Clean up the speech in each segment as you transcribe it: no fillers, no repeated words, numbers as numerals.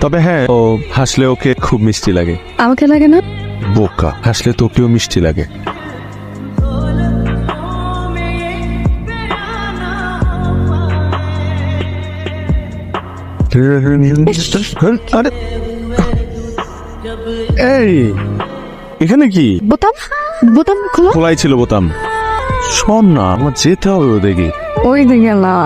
তবে হ্যাঁ, ও হাসলে ওকে খুব মিষ্টি লাগে। আমাকে লাগে না? বোকা, হাসলে তোকেও মিষ্টি লাগে। আরে এই এখানে কি? বোতাম বোতাম খোলো। খোলাই ছিল বোতাম। শোন না, আমার যেতে হবে ওদিকে। ওই দিকে না,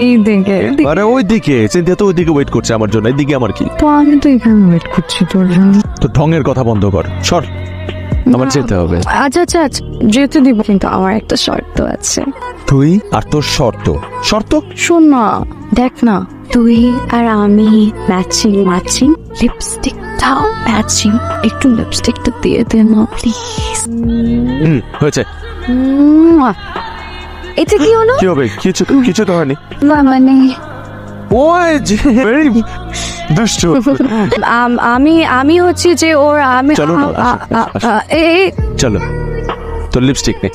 এই দিকে। আরে ওই দিকে, চিন্তা তো ওই দিকে ওয়েট করছে আমার জন্য। এইদিকে আমার কি? তো আমি তো এখানে ওয়েট করছি তোর জন্য। তো ঢঙের কথা বন্ধ কর, সর, আমার যেতে হবে। আচ্ছা আচ্ছা আচ্ছা, যেতে দিব, কিন্তু আমার একটা শর্ত আছে। তুই আর তোর শর্ত? শর্ত? শোন না, দেখ না, তুই আর আমি ম্যাচিং ম্যাচিং, লিপস্টিকটাও ম্যাচিং। একটু লিপস্টিকটা দিয়ে দে না প্লিজ। হয়েছে। এটা কি হলো? কি হবে? কিছু কিছু তো হয়নি। না মানে ওই যে very দুষ্টু। আমি হচ্ছে যে ওর আমি চলো না, চলো তোর লিপস্টিক নে।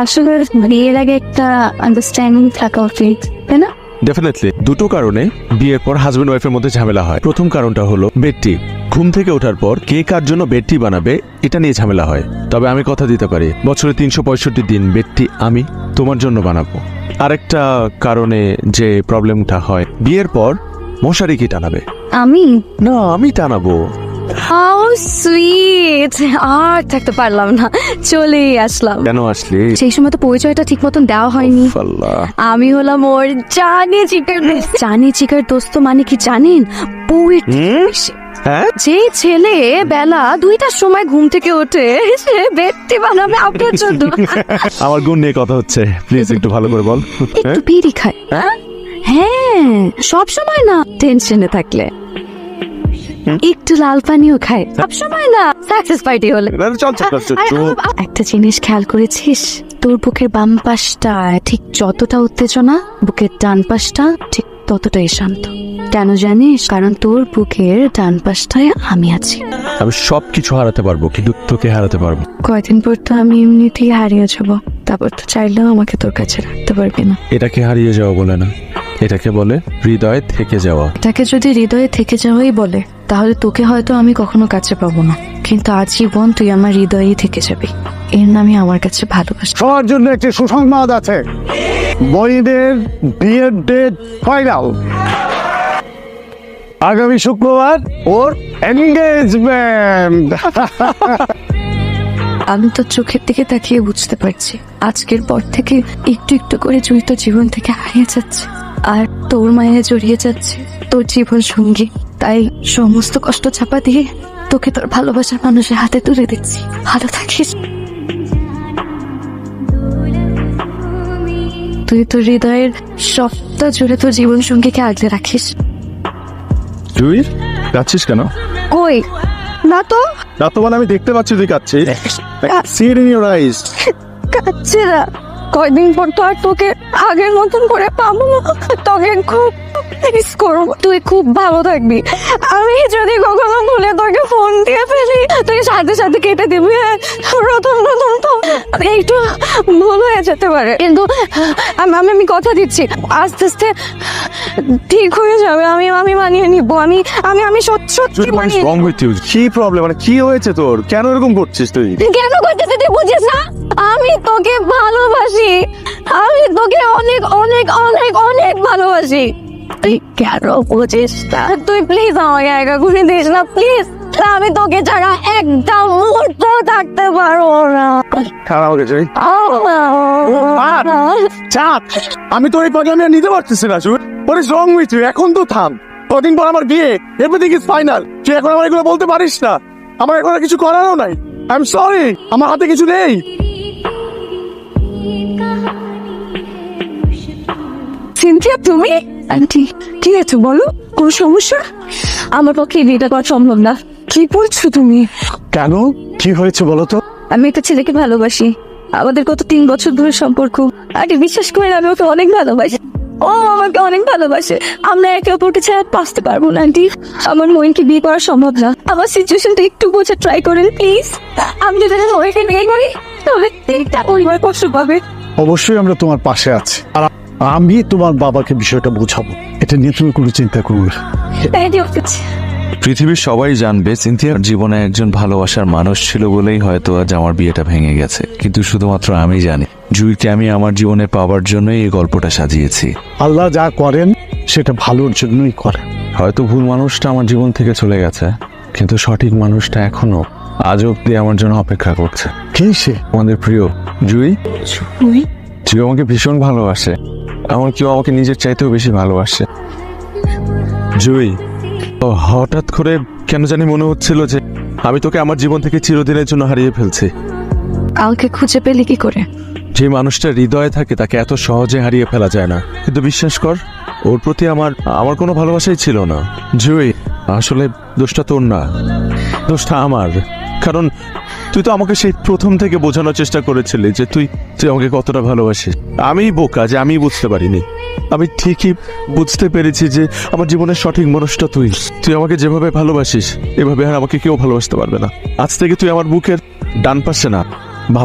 আসলে বিয়ের আগে একটা আন্ডারস্ট্যান্ডিং থাকা উচিত, তাই না? ডেফিনেটলি। দুটো কারণে বিয়ের পর হাজবেন্ড ওয়াইফের মধ্যে ঝামেলা হয়। প্রথম কারণটা হলো বেডটি। ঘুম থেকে ওঠার পর কে কার জন্য বেডটি বানাবে এটা নিয়ে ঝামেলা হয়। তবে আমি কথা দিতে পারি, বছরে 365 দিন বেডটি আমি তোমার জন্য বানাবো। আরেকটা কারণে যে প্রবলেমটা হয়, বিয়ের পর মশারি কি টানাবে? আমি না, আমি টানাবো। How sweet. আর থাকতে পারলাম না, চলেই আসলাম। কেন আসলি? সেই সময় তো পরিচয়টা ঠিক মতন দেওয়া হয়নি। আল্লাহ। আমি হলাম ওর জানি চিকার দোস্ত। মানে কি জানেন? বউয়ের হ্যাঁ, যে ছেলে বেলা 2টার সময় ঘুম থেকে ওঠে, সে বেডটি বানাবে আপনার জন্য। আমার গুণ নিয়ে কথা হচ্ছে, প্লিজ একটু ভালো করে বল। একটু বিড়ি খায়। হ্যাঁ, সব সময় না, টেনশনে থাকলে একটু লাল পানিও খায়। সব সময় না, সাকসেস পার্টি হলে। একটা জিনিস খেয়াল করেছিস? তোর বুকের বাম পাশটা ঠিক যতটা উত্তেজনা, বুকের ডান পাশটা ঠিক ততটাই শান্ত। কেন জানিস? কারণ তোর বুকের ডান পাশটায় আমি আছি। আমি সবকিছু হারাতে পারবো, কিন্তু তোকে হারাতে পারবো। কয়দিন পর তো আমি এমনিতেই হারিয়ে যাবো, তারপর তো চাইলেও আমাকে তোর কাছে রাখতে পারবি না। এটাকে হারিয়ে যাওয়া বলে না, এটাকে বলে হৃদয়ে থেকে যাওয়া। এটাকে যদি হৃদয়ে থেকে যাওয়াই বলে, তাহলে তোকে হয়তো আমি কখনো কাছে পাবো না, কিন্তু আজীবন তুই আমার হৃদয়েই থেকে যাবি। এর নামই আমার কাছে ভালোবাসা। সবার জন্য একটি সুসংবাদ আছে। বইদের বিয়ের ডেট ফাইনাল। আগামী শুক্রবার ওর এনগেজমেন্ট। আমি তোর চোখের দিকে তাকিয়ে বুঝতে পারছি, আজকের পর থেকে একটু একটু করে জুই তোর জীবন থেকে হারিয়ে যাচ্ছে, আর তোর মায়ে জড়িয়ে যাচ্ছে তোর জীবন সঙ্গী। তাই সমস্ত কষ্ট চাপা দিয়ে তোকে তোর ভালোবাসার মানুষের হাতে তুলে দিচ্ছি। ভালো থাকিস। তুই তোর হৃদয়ের সবটা জুড়ে তোর জীবন সঙ্গীকে আগলে রাখিস। তুই কাচ্ছিস কেন? কই না তো, না তো মানে আমি দেখতে পাচ্ছি তুই কাচ্ছিস। See it in your eyes. কাচ্ছে না। কয়দিন পর তো আর তোকে আগের মতন করে পাবো না, তোকে খুব মিস করবো। তুই খুব ভালো থাকবি। আমি যদি কখনো ভুলে তোকে ফোন দিয়ে ফেলি, তুই সাথে সাথে কেটে দিবি। প্রথম তো একটু ভুল হয়ে যেতে পারে, কিন্তু আমি কথা দিচ্ছি, আস্তে আস্তে ঠিক হয়ে যাবে। আমি মানিয়ে নিবো। আমি সত্যি মানিয়ে। Wrong with you? কি প্রবলেম? মানে কি হয়েছে তোর? কেন এরকম করছিস তুই? কেন করতেছিস তুই বুঝিস না? আমি তোকে ভালোবাসি। আমি তোকে অনেক অনেক অনেক অনেক ভালোবাসি। তুই কেন বুঝিস না? তুই প্লিজ আমাকে একা করে দিস না, প্লিজ। আমি তোকে ছাড়া একটা মুহূর্ত থাকতে পারবো না। খারাপ হয়ে গেছে। চাঁদ, আমি তো এই পাগলামি আর নিতে পারতেছি না। What is wrong with you? এখন তো থাম। কদিন পর আমার বিয়ে, এভরিথিং ইজ ফাইনাল। তুই এখন আমার এগুলো বলতে পারিস না। আমার এখন আর কিছু করারও নাই। আই এম সরি, আমার হাতে কিছু নেই। সিনথিয়া, তুমি? আন্টি, কি আছে বলো? কোন সমস্যা? আমার পক্ষে বিয়েটা করা সম্ভব না। কি বলছো তুমি? কেন? কি হয়েছে বলো তো? আমি একটা ছেলেকে ভালোবাসি। আমাদের গত 3 বছর ধরে সম্পর্ক। আরে বিশ্বাস করেন, আমি ওকে অনেক ভালোবাসি, ও আমাকে অনেক ভালোবাসে। আমরা একে অপরকে ছাড়া বাঁচতে পারবো না আন্টি। আমার মইনকে বিয়ে করা সম্ভব না। আমার সিচুয়েশনটা একটু বোঝার ট্রাই করেন প্লিজ। আমি যদি মইনকে বিয়ে করি, তাহলে 3টা পরিবার কষ্ট পাবে। অবশ্যই আমরা তোমার পাশে আছি, আর আমি তোমার বাবাকে বিষয়টা বোঝাবো। এটা নিয়ে তুমি কোনো চিন্তা করো না। Thank you. পৃথিবীর সবাই জানবে সিনথিয়ার জীবনে একজন ভালোবাসার মানুষ ছিল বলেই হয়তো আজ আমার বিয়েটা ভেঙে গেছে, কিন্তু শুধুমাত্র আমি জানি জুইকে আমি আমার জীবনে পাওয়ার জন্যই এই গল্পটা সাজিয়েছি। আল্লাহ যা করেন সেটা ভালোর জন্যই করেন। হয়তো ভুল মানুষটা আমার জীবন থেকে চলে গেছে, কিন্তু সঠিক মানুষটা এখনো আজ অব্দি আমার জন্য অপেক্ষা করছে। কি সে? আমাদের প্রিয় জুই। জুই আমাকে ভীষণ ভালোবাসে, আমার কেউ আমাকে নিজের চাইতেও বেশি ভালোবাসে। জুই, হঠাৎ করে কেন জানি মনে হচ্ছিল যে আমি তোকে আমার জীবন থেকে চিরদিনের জন্য হারিয়ে ফেলছি। আমাকে খুঁজে পেলি কি করে? যে মানুষটা হৃদয়ে থাকে তাকে এত সহজে হারিয়ে ফেলা যায় না, কিন্তু বিশ্বাস কর ওর প্রতি আমার কোনো ভালোবাসাই ছিল না। জুই, আসলে দোষটা তোর না, দোষটা আমার। কারণ তুই তো আমাকে সেই প্রথম থেকে বোঝানোর চেষ্টা করেছিলি যে তুই আমাকে কতটা ভালোবাসিস। আমি বোকা যে আমি বুঝতে পারিনি। আমি ঠিকই বুঝতে পেরেছি যে আমার জীবনের সঠিক মানুষটা তুই। তুই আমাকে যেভাবে ভালোবাসিস এভাবে আর আমাকে কেউ ভালোবাসতে পারবে না। আজ থেকে তুই আমার বুকের ডান পাশে না,